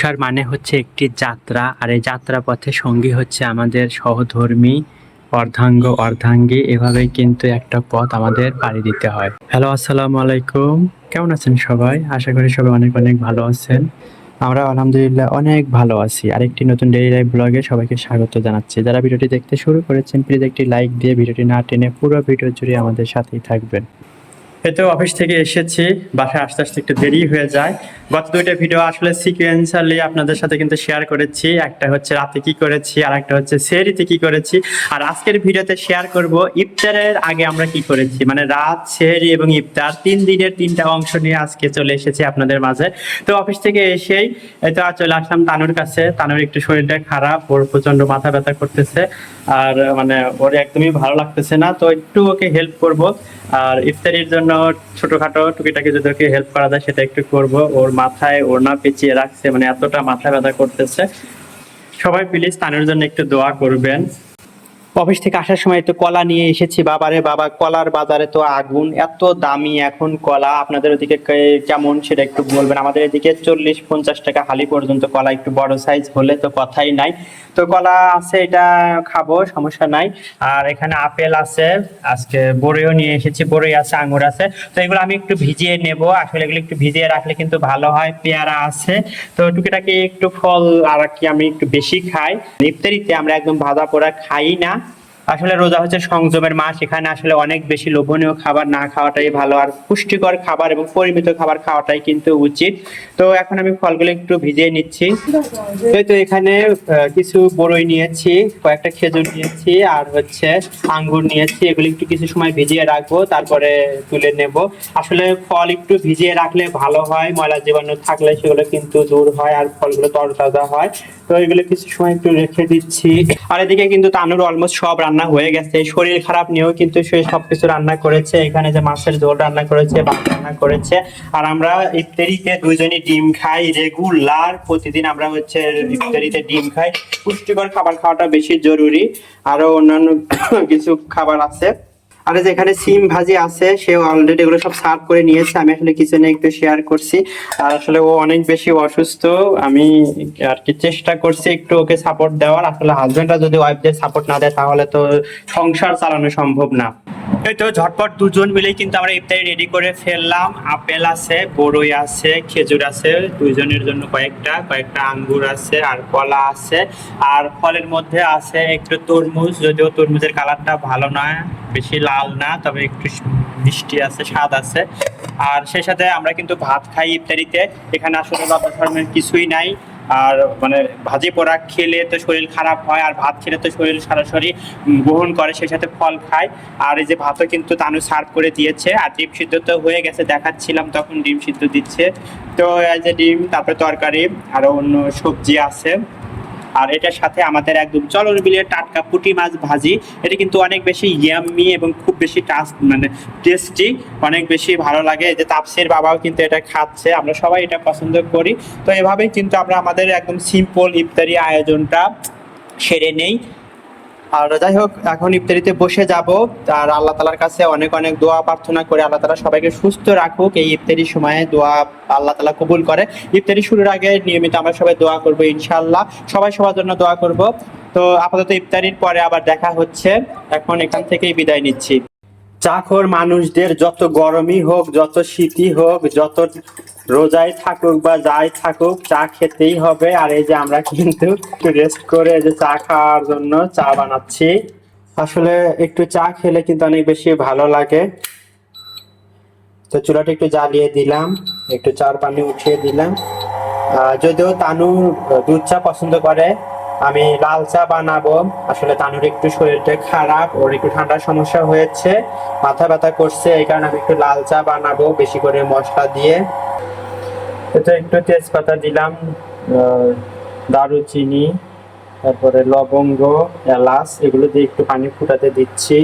সংসার মানে হচ্ছে একটি যাত্রা, আর এই যাত্রা পথে সঙ্গী হচ্ছে আমাদের সহধর্মী, অর্ধাঙ্গ অর্ধাঙ্গী। এভাবেই কিন্তু একটা পথ আমাদের পাড়ি দিতে হয়। হ্যালো, আসসালামু আলাইকুম। কেমন আছেন সবাই? আশা করি সবাই অনেক অনেক ভালো আছেন। আমরা আলহামদুলিল্লাহ অনেক ভালো আছি। আরেকটি নতুন ডেইলি লাইফ ব্লগে সবাইকে স্বাগত জানাচ্ছি। যারা ভিডিওটি দেখতে শুরু করেছেন, প্লিজ একটি লাইক দিয়ে ভিডিওটি না টেনে পুরো ভিডিও জুড়ে আমাদের সাথেই থাকবেন। এই তো অফিস থেকে এসেছি, বাসায় আসতে আসতে একটু দেরি হয়ে যায়। গত দুইটা ভিডিও আসলে সিকোয়েন্সালি আপনাদের সাথে কিন্তু শেয়ার করেছি। একটা হচ্ছে রাতে কি করেছি, আর একটা হচ্ছে সেহরিতে কি করেছি। আর আজকের ভিডিওতে শেয়ার করব ইফতারের আগে আমরা কি করেছি, মানে রাত, সেহরি এবং ইফতার 3 দিনের 3টা অংশ নিয়ে আজকে চলে এসেছি আপনাদের মাঝে। তো অফিস থেকে এসেই এই তো চলে আসলাম তানুর কাছে। তানুর একটু শরীরটা খারাপ, ওর প্রচন্ড মাথা ব্যথা করতেছে, আর মানে ওর একদমই ভালো লাগতেছে না। তো একটু ওকে হেল্প করব, আর ইফতারির জন্য ছোটখাটো টুকিটাকি যদি ওকে হেল্প করা যায় সেটা একটু করব। ওর মাথায় ওড়না পেঁচিয়ে রাখছে, মানে এতটা মাথা ব্যথা করতেছে। সবাই প্লিজ তানের জন্য একটু দোয়া করবেন। অফিস থেকে আসার সময় তো কলা নিয়ে এসেছি। বাবারে বাবা, কলার বাজারে তো আগুন, এত দামি এখন কলা। আপনাদের ওদিকে কেমন সেটা একটু বলবেন। আমাদের এদিকে 40-50 টাকা হালি পর্যন্ত কলা, একটু বড় সাইজ হলে তো কথাই নাই। তো কলা আছে, এটা খাবো, সমস্যা নাই। আর এখানে আপেল আছে, আজকে বড়ইও নিয়ে এসেছি, বড়ই আছে, আঙুর আছে। তো এগুলো আমি একটু ভিজিয়ে নেব, আসলে এগুলো একটু ভিজিয়ে রাখলে কিন্তু ভালো হয়। পেয়ারা আছে। তো টুকিটাকি একটু ফল আর কি আমি একটু বেশি খাই। ইফতারিতে আমরা একদম ভাজা পোড়া খাই না। আসলে রোজা হচ্ছে সংযমের মাস, এখানে আসলে অনেক বেশি লোভনীয় খাবার না খাওয়াটাই ভালো, আর পুষ্টিকর খাবার এবং পরিমিত খাবার খাওয়াটাই কিন্তু উচিত। তো এখন আমি ফলগুলো একটু ভিজিয়ে নিচ্ছি। তো এখানে কিছু বড়ই নিয়েছি, কয়েকটা খেজুর নিয়েছি, আর হচ্ছে আঙ্গুর নিয়েছি। এগুলো একটু কিছু সময় ভিজিয়ে রাখবো, তারপরে তুলে নেব। আসলে ফল একটু ভিজিয়ে রাখলে ভালো হয়, ময়লা জীবাণু থাকলে সেগুলো কিন্তু দূর হয়, আর ফলগুলো তরতাজা হয়। তো এগুলো কিছু সময় একটু রেখে দিচ্ছি। আর এদিকে কিন্তু তানুর অলমোস্ট সব রান্না হয়ে গেছে। শরীর খারাপ নিয়েও কিন্তু সে সবকিছু রান্না করেছে। এখানে যে মাছের ঝোল রান্না করেছে, ভাত রান্না করেছে। আর আমরা ইফতারিতে দুইজনই ডিম খাই রেগুলার, প্রতিদিন আমরা হচ্ছে ইফতারিতে ডিম খাই। পুষ্টিকর খাবার খাওয়াটা বেশি জরুরি। আরো অন্যান্য কিছু খাবার আছে। আর যেখানে সিম ভাজি আছে, সে অলরেডি এগুলো সব সার্ভ করে নিয়েছে। আমি আসলে কিচেনে একটু শেয়ার করছি। আর আসলে ও অনেক বেশি অসুস্থ, আমি আর কি চেষ্টা করছি একটু ওকে সাপোর্ট দেওয়ার। আসলে হাজবেন্ডরা যদি ওয়াইফদের সাপোর্ট না দেয় তাহলে তো সংসার চালানো সম্ভব না। এই তো ঝটপট দুজন মিলেই কিন্তু আমরা ইফতারি রেডি করে ফেললাম। আপেল আছে, বড়ই আছে, খেজুর আছে, দুইজনের জন্য কয়েকটা আঙ্গুর আছে, আর কলা আছে। আর ফলের মধ্যে আছে একটু তরমুজ, যদিও তরমুজের কালারটা ভালো নয়, বেশি লাল না, তবে একটু মিষ্টি আছে, স্বাদ আছে। আর সেই সাথে আমরা কিন্তু ভাত খাই ইফতারিতে। এখানে আসলে বাবা ধর্মের কিছুই নাই। আর মানে ভাজি পোড়া খেলে তো শরীর খারাপ হয়, আর ভাত খেলে তো শরীর সরাসরি গ্রহণ করে, সেই সাথে ফল খায়। আর এই যে ভাতও কিন্তু তানু সার্ভ করে দিয়েছে, আর ডিম সিদ্ধ তো হয়ে গেছে, দেখাচ্ছিলাম তখন ডিম সিদ্ধ দিচ্ছে। তো এই যে ডিম, তারপরে তরকারি, আরো অন্য সবজি আছে। আর এটার সাথে আমাদের একদম চলন বিলের টাটকা পুঁটি মাছ ভাজি। এটা কিন্তু অনেক বেশি ইয়াম্মি এবং খুব বেশি মানে টেস্টি, অনেক বেশি ভালো লাগে। এই যে তাপসির বাবাও কিন্তু এটা খাচ্ছে, আমরা সবাই এটা পছন্দ করি। তো এভাবেই কিন্তু আমরা আমাদের একদম সিম্পল ইফতারি আয়োজনটা সেরে নেই। আর যাই হোক, এখন ইফতারিতে বসে যাব। আর আল্লাহ তালার কাছে অনেক অনেক দোয়া প্রার্থনা করে আল্লাহ তালা সবাইকে সুস্থ রাখুক। এই ইফতারির সময়ে দোয়া আল্লাহ তালা কবুল করে। ইফতারি শুরুর আগে নিয়মিত আমরা সবাই দোয়া করবো, ইনশাআল্লাহ সবাই সবার জন্য দোয়া করব। তো আপাতত ইফতারির পরে আবার দেখা হচ্ছে। এখন এখান থেকেই বিদায় নিচ্ছি। চাখর মানুষদের যত গরমই হোক, যত শীতই হোক, যত রোজাই থাকুক বা যাই থাকুক, চা খেতেই হবে। আর এই যে আমরা কিন্তু একটু রেস্ট করে এই যে চা খাওয়ার জন্য চা বানাচ্ছি। আসলে একটু চা খেলে কিন্তু অনেক বেশি ভালো লাগে। তো চুলাটা একটু জ্বালিয়ে দিলাম, একটু চার পানি উঠিয়ে দিলাম। যদিও তানু দুধ চা পছন্দ করে, আমি লাল চা বানাবো। আসলে তানুর একটু শরীরটা খারাপ, ওর একটু ঠান্ডার সমস্যা হয়েছে, মাথা ব্যথা করছে, এই কারণে আমি একটু লাল চা বানাবো বেশি করে মশলা দিয়ে। এটা একটু তেজপাতা দিলাম, দারুচিনি, তারপরে লবঙ্গ, এলাচ, এগুলো দিয়ে একটু পানি ফুটাতে দিচ্ছি।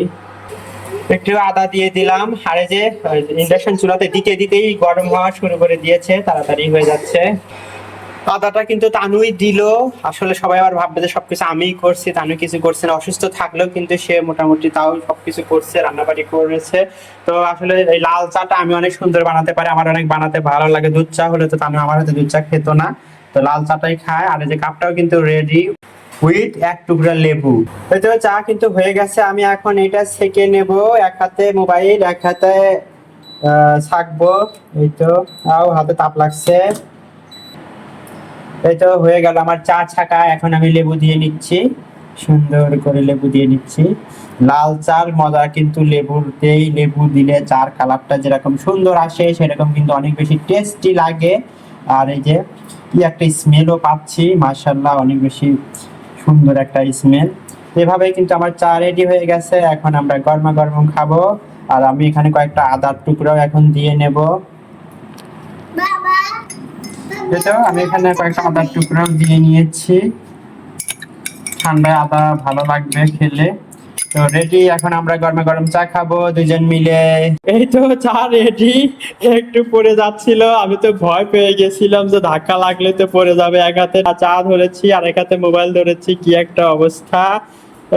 একটু আদা দিয়ে দিলাম। আর এই যে ইন্ডাকশন চুলাতে দিতে দিতেই গরম হওয়া শুরু করে দিয়েছে, তাড়াতাড়ি হয়ে যাচ্ছে। আদাটা কিন্তু তানুই দিল। আসলে সবাই আবার ভাববে যে সবকিছু আমিই করছি, তানু কিছু করছে না। অসুস্থ থাকলেও কিন্তু সে মোটামুটি তাও সবকিছু করছে, রান্নাবাড়ি করেছে। তো আসলে এই লাল চাটা আমি অনেক সুন্দর বানাতে পারি, আমার অনেক বানাতে ভালো লাগে। দুধ চা হলে তো তানু আমার হাতে দুধ চা খেত না। তো লাল চাটাই খায়। আর এই যে কাপটাও কিন্তু রেডি উইথ এক টুকরা লেবু। এই তো চা কিন্তু হয়ে গেছে। আমি এখন এটা সেকে নেব, এক হাতে মোবাইল এক হাতে ছাকবো। এই তো হাতে তাপ লাগছে। এই তো হয়ে গেল আমার চা ছাকা। এখন আমি লেবু দিয়ে নিচ্ছি, সুন্দর করে লেবু দিয়ে নিচ্ছি। লাল চার মজা কিন্তু লেবুতেই, লেবু দিলে চার কালারটা যেরকম সুন্দর আসে সেরকম কিন্তু অনেক বেশি টেস্টি লাগে। আর এই যে কি একটা স্মেলও পাচ্ছি, মাশাআল্লাহ অনেক বেশি সুন্দর একটা স্মেল। এভাবেই কিন্তু আমার চা রেডি হয়ে গেছে। এখন আমরা গরমা গরম খাবো। আর আমি এখানে কয়েকটা আদার টুকরাও এখন দিয়ে নেব। তো আমি এখানে কয়েকটা আদার টুকরাও দিয়ে নিয়েছি, ঠান্ডায় আদা ভালো লাগবে খেলে। তো রেডি, এখন আমরা গরমা গরম চা খাবো দুজন মিলে। এই তো চা রেডি। একটু পড়ে যাচ্ছিল, আমি তো ভয় পেয়ে গেছিলাম যে ধাক্কা লাগলে তো পড়ে যাবে। এক হাতে চা ধরেছি আর এক হাতে মোবাইল ধরেছি, কি একটা অবস্থা।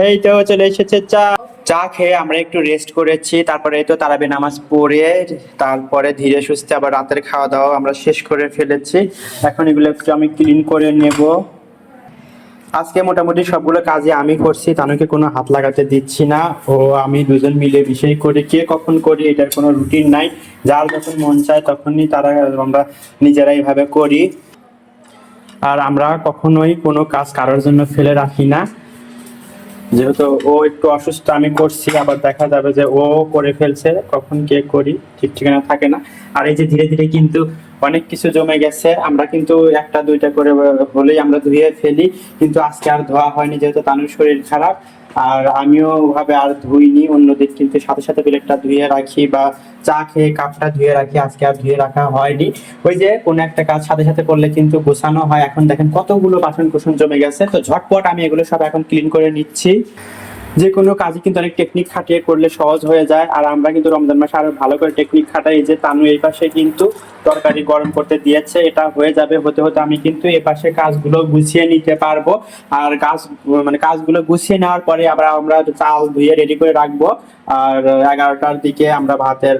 এই তো চলে এসেছে চা। চা খেয়ে আমরা একটু রেস্ট করেছি, তারপরে এই তো তারাবি নামাজ পড়ে তারপরে ধীরে সুস্থে আবার রাতের খাওয়া দাওয়া আমরা শেষ করে ফেলেছি। এখন এগুলো একটু আমি ক্লিন করে নেব। আজকে মোটামুটি সবগুলো কাজে আমি করছি, তানুকে কোনো হাত লাগাতে দিচ্ছি না। ও আমি দুজন মিলে বিষয় করি, কে কখন করি এটার কোনো রুটিন নাই। যার যখন মন চায় তখনই আমরা নিজেরা এইভাবে করি। আর আমরা কখনোই কোনো কাজ কারোর জন্য ফেলে রাখি না। যেহেতু ও একটু অসুস্থ, আমি করছি, আবার দেখা যাবে যে ও করে ফেলছে, কখন কে করি ঠিক ঠিকানা থাকে না। আর এই যে ধীরে ধীরে কিন্তু অনেক কিছু জমে গেছে, আমরা কিন্তু একটা দুইটা করে হলেই আমরা ধুয়ে ফেলি, কিন্তু আজকে আর ধোয়া হয়নি যেহেতু তানুর শরীর খারাপ। আর আমিও ওভাবে আর ধুইনি, অন্যদিন কিন্তু সাথে সাথে প্লেটটা ধুয়ে রাখি বা চা খেয়ে কাপটা ধুয়ে রাখি, আজকে আর ধুয়ে রাখা হয়নি। ওই যে কোনো একটা কাজ সাথে সাথে করলে কিন্তু গোছানো হয়। এখন দেখেন কতগুলো বাসন কুসন জমে গেছে, তো ঝটপট আমি এগুলো সব এখন ক্লিন করে নিচ্ছি। যে কোনো কাজই কিন্তু অনেক টেকনিক খাটিয়ে করলে সহজ হয়ে যায়। আর আমরা কিন্তু রমজান মাসে আরো ভালো করে টেকনিক খাটাই। যে তানু এই পাশে কিন্তু তরকারি গরম করতে দিয়েছে, এটা হয়ে যাবে, হতে হতে আমি কিন্তু এই পাশে কাজগুলো গুছিয়ে নিতে পারবো। আর কাজগুলো গুছিয়ে নেওয়ার পরে আবার আমরা চাল ধুয়ে রেডি করে রাখবো। আর 11টার দিকে আমরা ভাতের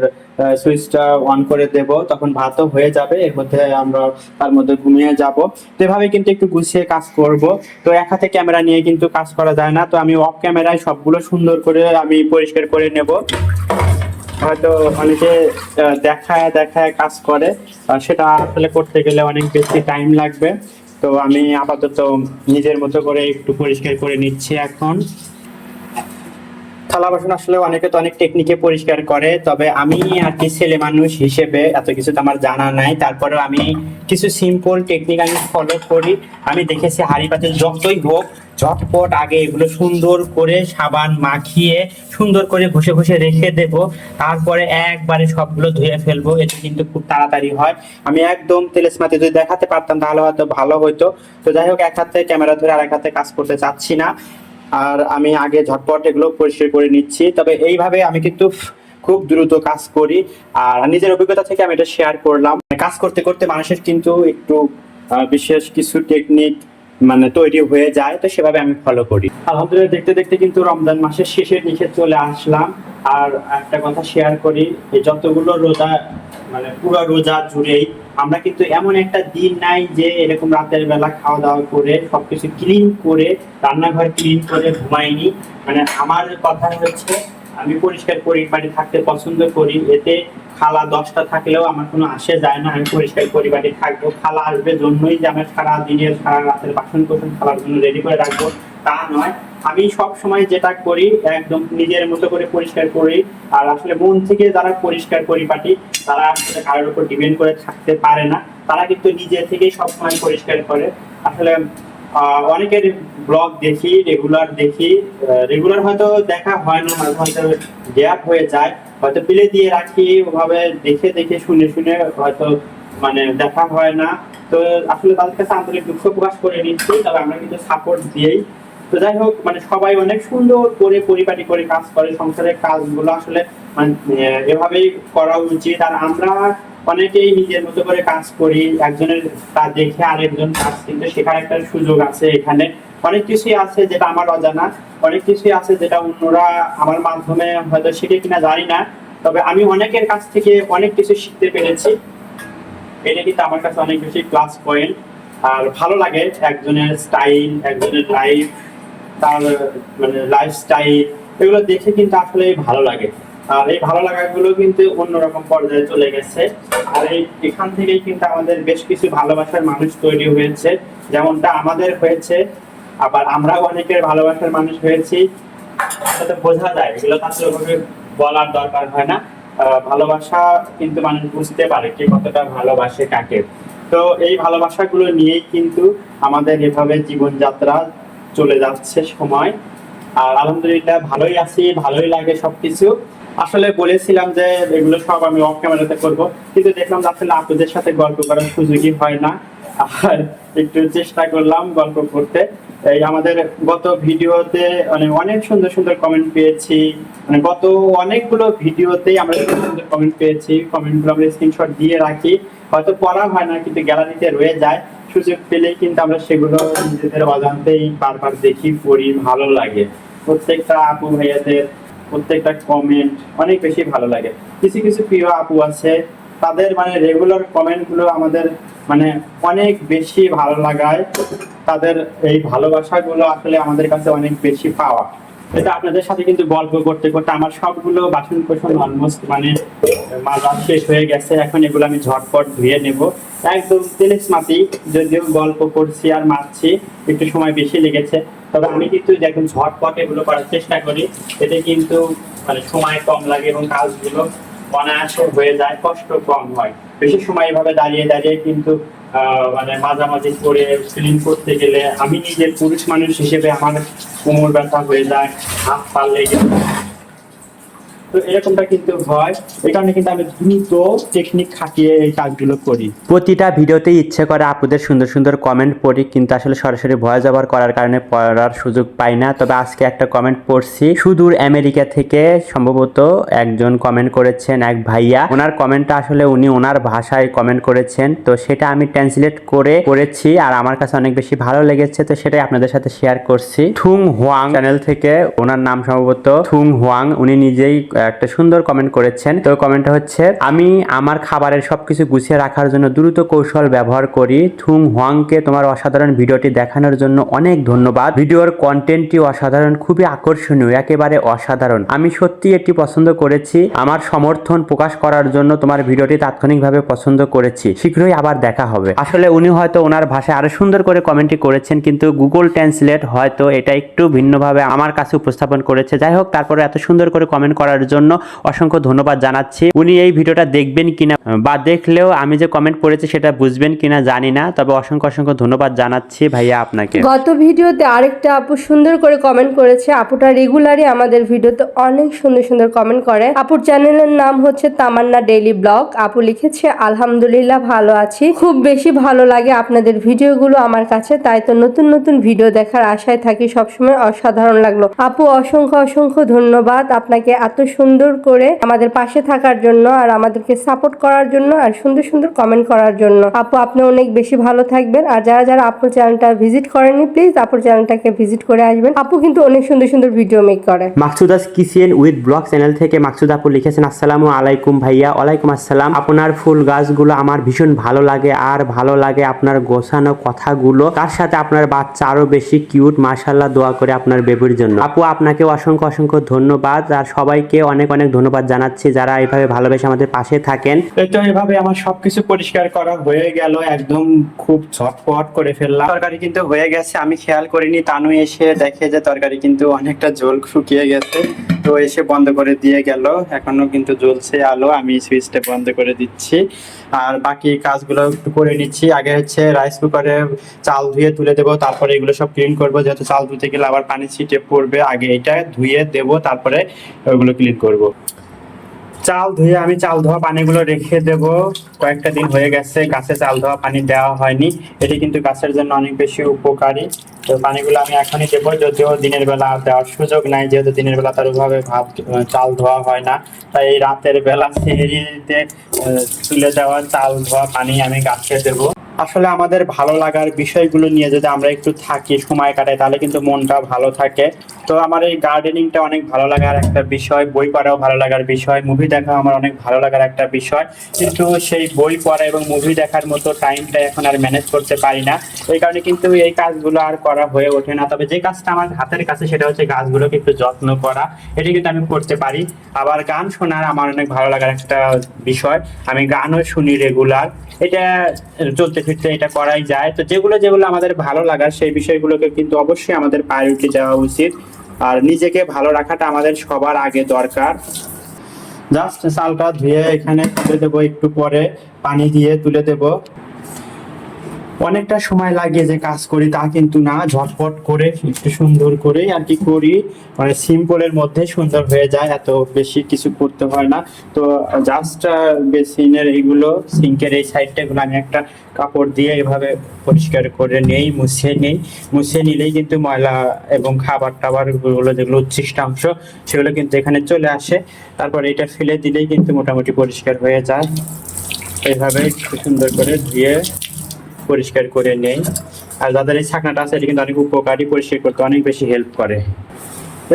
সুইচটা অন করে দেব, তখন ভাতও হয়ে যাবে, এর মধ্যে আমরা তার মধ্যে ঘুমিয়ে যাব। তো এভাবে কিন্তু একটু গুছিয়ে কাজ করব। তো এক হাতে ক্যামেরা নিয়ে কিন্তু কাজ করা যায় না, তো আমি অফ ক্যামেরায় সবগুলো সুন্দর করে আমি পরিষ্কার করে নেব। হয়তো অনেকে দেখায় দেখায় কাজ করে, সেটা আসলে করতে গেলে অনেক বেশি টাইম লাগবে। তো আমি আপাতত নিজের মতো করে একটু পরিষ্কার করে নিচ্ছি এখন। থালা বাসন আসলে অনেকে তো অনেক টেকনিকে পরিষ্কার করে, তবে আমি আর কি ছেলে মানুষ হিসেবে এত কিছু তো আমার জানা নাই। তারপরেও আমি কিছু সিম্পল টেকনিক আমি ফলো করি। আমি দেখেছি হাঁড়ি পাতিল যতই হোক ঝটপট আগে এগুলো সুন্দর করে সাবান মাখিয়ে সুন্দর করে ঘষে ঘষে রেখে দেব, তারপরে একবারে সবগুলো ধুয়ে ফেলবো। এতে কিন্তু খুব তাড়াতাড়ি হয়। আমি একদম তেলেসমাতে যদি দেখাতে পারতাম তাহলে হয়তো ভালো হইতো। তো যাই হোক, এক হাতে ক্যামেরা ধরে আর এক হাতে কাজ করতে চাচ্ছি না। আর আমি আগে ঝটপট এগুলো পরিষ্কার করে নিচ্ছি। তবে এইভাবে আমি কিন্তু খুব দ্রুত কাজ করি। আর নিজের অভিজ্ঞতা থেকে আমি এটা শেয়ার করলাম। কাজ করতে করতে মানুষের কিন্তু একটু বিশেষ কিছু টেকনিক তৈরি হয়ে যায়, তো সেভাবে আমি ফলো করি। আলহামদুলিল্লাহ, দেখতে দেখতে কিন্তু রমজান মাসের শেষের দিকে চলে আসলাম। আর একটা কথা শেয়ার করি, এই যতগুলো রোজা পুরো রোজা জুড়েই আমরা কিন্তু এমন একটা দিন নাই যে এরকম রাতের বেলা খাওয়া দাওয়া করে সবকিছু ক্লিন করে রান্নাঘর ক্লিন করে ঘুমাইনি। আমার কথা হচ্ছে, আমি পরিষ্কার পরিপাটি থাকতে পছন্দ করি। এতে খালা 10টা থাকলেও আমার কোনো আসে যায় না, আমি পরিষ্কার পরিপাটি থাকবো। খালা আসবে জন্যই যে আমি সারা দিনের সারা রাতের বাসন কোসন খালার জন্য রেডি করে রাখবো তা নয়। আমি সব সময় যেটা করি একদম নিজের মতো করে পরিষ্কার করি। আর আসলে মন থেকে যারা পরিষ্কার পরিপাটি তারা আসলে কারোর উপর ডিপেন্ড করে থাকতে পারে না, তারা কিন্তু নিজে থেকেই সবসময় পরিষ্কার করে। আসলে অনেকের ব্লগ দেখি, রেগুলার হয়তো দেখা হয় না, মাঝে মাঝে গ্যাপ হয়ে যায়, হয়তো প্লে দিয়ে রাখি, ওভাবে দেখে দেখে শুনে শুনে হয়তো দেখা হয় না। তো আসলে তাদের কাছে আন্তরিক দুঃখ প্রকাশ করে নিচ্ছি, তবে আমরা কিন্তু সাপোর্ট দিয়েই। তো যাই হোক, সবাই অনেক সুন্দর করে পরিপাটি করে কাজ করে, সংসারের কাজগুলো আসলে এভাবেই করা উচিত। আর আমরা অনেকেই নিজের মতো করে কাজ করি, একজনের কাজ দেখে আরেকজন কাজ কিন্তু শেখার একটা সুযোগ আছে। এখানে অনেক কিছুই আছে যেটা আমার অজানা, অনেক কিছুই আছে যেটা অন্যরা আমার মাধ্যমে হয়তো শিখে কিনা জানি না, তবে আমি অনেকের কাছ থেকে অনেক কিছু শিখতে পেরেছি। এটা কিন্তু আমার কাছে অনেক বেশি প্লাস পয়েন্ট। আর ভালো লাগে একজনের স্টাইল, একজনের লাইফ, তার মানে লাইফস্টাইল, এগুলো দেখে কিন্তু আসলে ভালো লাগে। আর এই ভালো লাগাগুলো কিন্তু অন্যরকম পর্যায়ে চলে গেছে। আর এখান থেকেই কিন্তু আমাদের বেশ কিছু ভালোবাসার মানুষ তৈরি হয়েছে, যেমনটা আমাদের হয়েছে। আবার আমরাও অনেকের ভালোবাসার মানুষ হয়েছি, সেটা বোঝা যায়, এগুলো আসলে বলার দরকার হয় না। ভালোবাসা কিন্তু মানুষ বুঝতে পারে কে কতটা ভালোবাসে কাকে। তো এই ভালোবাসাগুলো নিয়েই কিন্তু আমাদের এভাবে জীবনযাত্রা চলে যাচ্ছে সময়। আর আলহামদুলিল্লাহ ভালোই আছি, ভালোই লাগে সবকিছু। আসলে বলেছিলাম যে এগুলো সব আমি অফ ক্যামেরাতে করবো, কিন্তু দেখলাম আসলে আপনাদের সাথে গল্প করার সুযোগই হয় না। আর একটু চেষ্টা করলাম গল্প করতে। এই আমাদের গত ভিডিওতে অনেক সুন্দর সুন্দর কমেন্ট পেয়েছি, মানে গত অনেকগুলো ভিডিওতেই আমরা সুন্দর সুন্দর কমেন্ট পেয়েছি। কমেন্টগুলো আমরা স্ক্রিনশট দিয়ে রাখি, হয়তো পড়া হয় না কিন্তু গ্যালারিতে রয়ে যায়। সুযোগ পেলেই কিন্তু আমরা সেগুলো নিজেদের অজান্তেই বারবার দেখি, পড়ি, ভালো লাগে। প্রত্যেকটা আপু ভাইয়াদের প্রত্যেকটা কমেন্ট অনেক বেশি ভালো লাগে। কিছু কিছু প্রিয় আপু আছে, তাদের মানে রেগুলার কমেন্ট গুলো আমাদের মানে অনেক বেশি ভালো লাগায়। তাদের এই ভালোবাসাগুলো আসলে আমাদের কাছে অনেক বেশি পাওয়া। এটা আপনাদের সাথে কিন্তু গল্প করতে করতে আমার সবগুলো বাসন কোসন অলমোস্ট মানে মাজা শেষ হয়ে গেছে। এখন এগুলো আমি ঝটপট ধুয়ে নেব, একদম তেলেস মাটি। যদিও গল্প করছি আর মারছি, একটু সময় বেশি লেগেছে, তবে আমি কিন্তু এখন ঝটপট এগুলো করার চেষ্টা করি। এতে কিন্তু মানে সময় কম লাগে এবং কাজগুলো অনায়াসে হয়ে যায়, কষ্ট কম হয়। বেশি সময় এভাবে দাঁড়িয়ে দাঁড়িয়ে কিন্তু মানে মাঝামাঝি করে ক্লিন করতে গেলে আমি নিজে পুরুষ মানুষ হিসেবে আমার কোমর ব্যথা হয়ে যায়, হাত পা লেগে। তো এরকমটা কিন্তু হয়, এই কারণে কিন্তু আমি দ্রুত টেকনিক খাটিয়ে এই কাজগুলো করি। প্রতিটা ভিডিওতেই ইচ্ছে করে আপুদের সুন্দর সুন্দর কমেন্ট পড়ি, কিন্তু আসলে সরাসরি ভয়েস ওভার করার কারণে পড়ার সুযোগ পাই না। তবে আজকে একটা কমেন্ট পড়ছি, সুদূর আমেরিকা থেকে সম্ভবত একজন কমেন্ট করেছেন, এক ভাইয়া। ওনার কমেন্টটা আসলে উনি ওনার ভাষায় কমেন্ট করেছেন, তো সেটা আমি ট্রান্সলেট করে করেছি আর আমার কাছে অনেক বেশি ভালো লেগেছে, তো সেটাই আপনাদের সাথে শেয়ার করছি। থুং হোয়াং চ্যানেল থেকে, ওনার নাম সম্ভবত থুং হোয়াং, উনি নিজেই একটা সুন্দর কমেন্ট করেছেন। তো কমেন্টটা হচ্ছে, আমি আমার খাবারের সবকিছু গুছিয়ে রাখার জন্য দ্রুত কৌশল ব্যবহার করি। থুং হোয়াংকে তোমার অসাধারণ ভিডিওটি দেখানোর জন্য অনেক ধন্যবাদ। ভিডিওর কন্টেন্টটি অসাধারণ, খুবই আকর্ষণীয়, একেবারে অসাধারণ। আমি সত্যি এটি পছন্দ করেছি। আমার সমর্থন প্রকাশ করার জন্য তোমার ভিডিওটি তাৎক্ষণিকভাবে পছন্দ করেছি। শীঘ্রই আবার দেখা হবে। আসলে উনি হয়তো ওনার ভাষায় আরো সুন্দর করে কমেন্টটি করেছেন, কিন্তু গুগল ট্রান্সলেট হয়তো এটা একটু ভিন্নভাবে আমার কাছে উপস্থাপন করেছে। যাই হোক, তারপরে এত সুন্দর করে কমেন্ট করার জন্য অসংখ্য ধন্যবাদ জানাচ্ছি। উনি এই ভিডিওটা দেখবেন কিনা বা দেখলেও আমি যে কমেন্ট করেছি সেটা বুঝবেন কিনা জানি না, তবে অসংখ্য অসংখ্য ধন্যবাদ জানাচ্ছি ভাইয়া আপনাকে। গত ভিডিওতে আরেকটা আপু সুন্দর করে কমেন্ট করেছে। আপুটা রেগুলারই আমাদের ভিডিওতে অনেক সুন্দর সুন্দর কমেন্ট করে। আপুর চ্যানেলের নাম হচ্ছে তামান্না ডেইলি ব্লগ। আপু লিখেছে, আলহামদুলিল্লাহ ভালো আছি, খুব বেশি ভালো লাগে আপনাদের ভিডিওগুলো আমার কাছে, তাই তো নতুন নতুন ভিডিও দেখার আশায় থাকি সবসময়। অসাধারণ লাগলো। আপু অসংখ্য অসংখ্য ধন্যবাদ আপনাকে এত সুন্দর করে আমাদের পাশে থাকার জন্য আর আমাদেরকে সাপোর্ট করার জন্য আর সুন্দর সুন্দর কমেন্ট করার জন্য। আপু আপনি অনেক বেশি ভালো থাকবেন। আর যারা যারা আপুর চ্যানেলটা ভিজিট করেননি, প্লিজ আপুর চ্যানেলটাকে ভিজিট করে আসবেন। আপু কিন্তু অনেক সুন্দর সুন্দর ভিডিও মেক করে। মাকসুদাস কিচেন উইথ ব্লগ চ্যানেল থেকে মাকসুদ আপু লিখেছেন, আসসালামু আলাইকুম ভাইয়া। ওয়ালাইকুম আসসালাম। আপনার ফুল গাছগুলো আমার ভীষণ ভালো লাগে, আর ভালো লাগে আপনার গোছানো কথাগুলো, তার সাথে আপনার বাচ্চা আরো বেশি কিউট। মাশাআল্লাহ, দোয়া করে আপনার বেবির জন্য। আপু আপনাকে অসংখ্য অসংখ্য ধন্যবাদ, আর সবাইকে অনেক অনেক ধন্যবাদ জানাচ্ছি যারা এইভাবে ভালোবেসে আমাদের পাশে থাকেন। তো এইভাবে আমার সবকিছু পরিষ্কার করা হয়ে গেল, একদম খুব ঝটপট করে ফেললাম। তরকারি কিন্তু হয়ে গেছে, আমি খেয়াল করিনি। তানু এসে দেখে যে তরকারি কিন্তু অনেকটা ঝোল শুকিয়ে গেছে, তো এসে বন্ধ করে দিয়ে গেল। এখনো কিন্তু জ্বলছে আলো, আমি সুইচটা বন্ধ করে দিচ্ছি। আর বাকি কাজগুলো একটু করে নিচ্ছি। আগে হচ্ছে রাইস কুকারে চাল ধুয়ে তুলে দেবো, তারপরে এগুলো সব ক্লিন করবো, যেহেতু চাল ধুতে গেলে আবার পানি ছিটে পড়বে। আগে এটা ধুয়ে দেবো, তারপরে ওগুলো ক্লিন করবো। চাল ধুয়ে আমি চাল ধোয়া পানিগুলো রেখে দেব। কয়েকটা দিন হয়ে গেছে গাছে চাল ধোয়া পানি দেওয়া হয়নি, এটি কিন্তু গাছের জন্য অনেক বেশি উপকারী। তো পানিগুলো আমি এখনই দেবো, যদিও দিনের বেলা দেওয়ার সুযোগ নাই, যেহেতু দিনের বেলা তার ওইভাবে চাল ধোয়া হয় না। তাই এই রাতের বেলা সেহরিতে তুলে দেওয়া চাল ধোয়া পানি আমি গাছে দেবো। আসলে আমাদের ভালো লাগার বিষয়গুলো নিয়ে যদি আমরা একটু থাকি, সময় কাটাই, তাহলে কিন্তু মনটা ভালো থাকে। তো আমার এই গার্ডেনিংটা অনেক ভালো লাগার একটা বিষয়, বই পড়াও ভালো লাগার বিষয়, মুভি দেখা আমার অনেক ভালো লাগার একটা বিষয়। কিন্তু সেই বই পড়া এবং মুভি দেখার মতো টাইমটা এখন আর ম্যানেজ করতে পারি না। এই কারণে কিন্তু এই কাজগুলো আর করা হয়ে ওঠে না। তবে যে কাজটা আমার হাতের কাছে সেটা হচ্ছে গাছগুলোকে একটু যত্ন করা, এটা কিন্তু আমি করতে পারি। আবার গান শোনার আমার অনেক ভালো লাগার একটা বিষয়, আমি গানও শুনি রেগুলার। এটা চলতে ফিরতে এটা করাই যায়। তো যেগুলো যেগুলো আমাদের ভালো লাগার সেই বিষয়গুলোকে কিন্তু অবশ্যই আমাদের প্রায়োরিটি দেওয়া উচিত। আর নিজেকে ভালো রাখাটা আমাদের সবার আগে দরকার। জাস্ট চালটা ধুয়ে এখানে তুলে দেবো, একটু পরে পানি দিয়ে তুলে দেবো। অনেকটা সময় লাগে যে কাজ করি তা কিন্তু না, ঝটপট করে একটু সুন্দর করে আর কি করি, মানে সিম্পলের মধ্যে সুন্দর হয়ে যায়, এত বেশি কিছু করতে হয় না। তো জাস্ট বেসিনের এইগুলো, সিঙ্কের এই সাইডটা, এগুলো আমি একটা কাপড় দিয়ে এভাবে পরিষ্কার করে নেই, মুছে নিলেই কিন্তু ময়লা এবং খাবার টাবার গুলো যেগুলো উচ্ছিষ্টাংশ সেগুলো কিন্তু এখানে চলে আসে। তারপর এটা ফেলে দিলেই কিন্তু মোটামুটি পরিষ্কার হয়ে যায়। এইভাবে একটু সুন্দর করে ধুয়ে পরিষ্কার করে নেই। আর যাদের এই ছাকনাটা আছে এটা কিন্তু অনেক উপকারী, পরিষ্কার করতে অনেক বেশি হেল্প করে।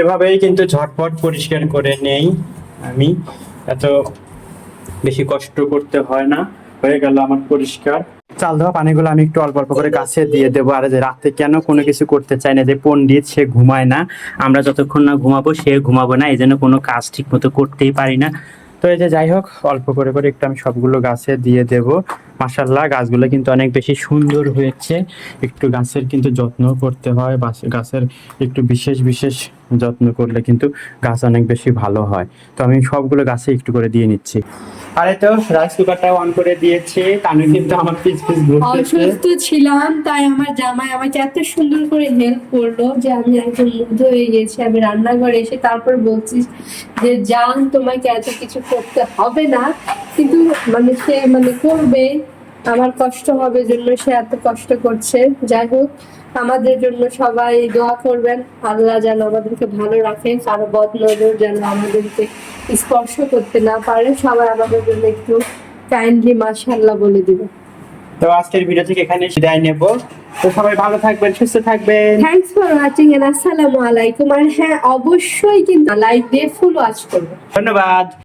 এভাবেই কিন্তু ঝটপট পরিষ্কার করে নেই আমি, এত বেশি কষ্ট করতে হয় না। হয়ে গেল আমার পরিষ্কার। চাল ধোয়া পানিগুলো আমি একটু অল্প অল্প করে গাছে দিয়ে দেবো। আর যে রাতে কেন কোনো কিছু করতে চাই না, যে পণ্ডিত সে ঘুমায় না, আমরা যতক্ষণ না ঘুমাবো সে ঘুমাবো না, এই জন্য কোনো কাজ ঠিক মতো করতেই পারি না। তো এই যে যাই হোক, অল্প করে করে একটু আমি সবগুলো গাছে দিয়ে দেব। মাশাআল্লাহ, গাছগুলো কিন্তু অনেক বেশি সুন্দর হয়েছে। একটু গাছের কিন্তু যত্ন করতে হয়, গাছের একটু বিশেষ বিশেষ যত্ন করলে কিন্তু গাছ অনেক বেশি ভালো হয়। তো আমি সবগুলো গাছে একটু করে দিয়ে নিচ্ছি। আরে তো রাইস কুকারটা অন করে দিয়েছে, তানু কিন্তু আমার পিছ ঘুরতেছে। অসুস্থ ছিলাম, তাই আমার জামাই আমাকে এত সুন্দর করে হেল্প করলো যে আমি একদম মুগ্ধ হয়ে গেছি। আমি রান্নাঘরে এসে তারপর বলছি যে জান, তোমাকে এত কিছু করতে হবে না, কিন্তু মানে সে মানে করবে, আমার কষ্ট হবে জন্য সে এত কষ্ট করছে। যাই হোক, আমাদের জন্য সবাই দোয়া করবেন, আল্লাহ যেন আমাদেরকে ভালো রাখে, কারো বদ নজর যেন আমাদেরকে স্পর্শ করতে না পারে। সবাই আমাদের জন্য একটু কাইন্ডলি মাশাআল্লাহ বলে দিবে। তো আজকের ভিডিও থেকে এখানে বিদায় নেব। তো সবাই ভালো থাকবেন, সুস্থ থাকবেন। থ্যাঙ্কস ফর ওয়াচিং এন্ড আসসালামু আলাইকুম। আর হ্যাঁ, অবশ্যই কিন্তু লাইক দিয়ে ফুল ওয়াচ করবেন। ধন্যবাদ।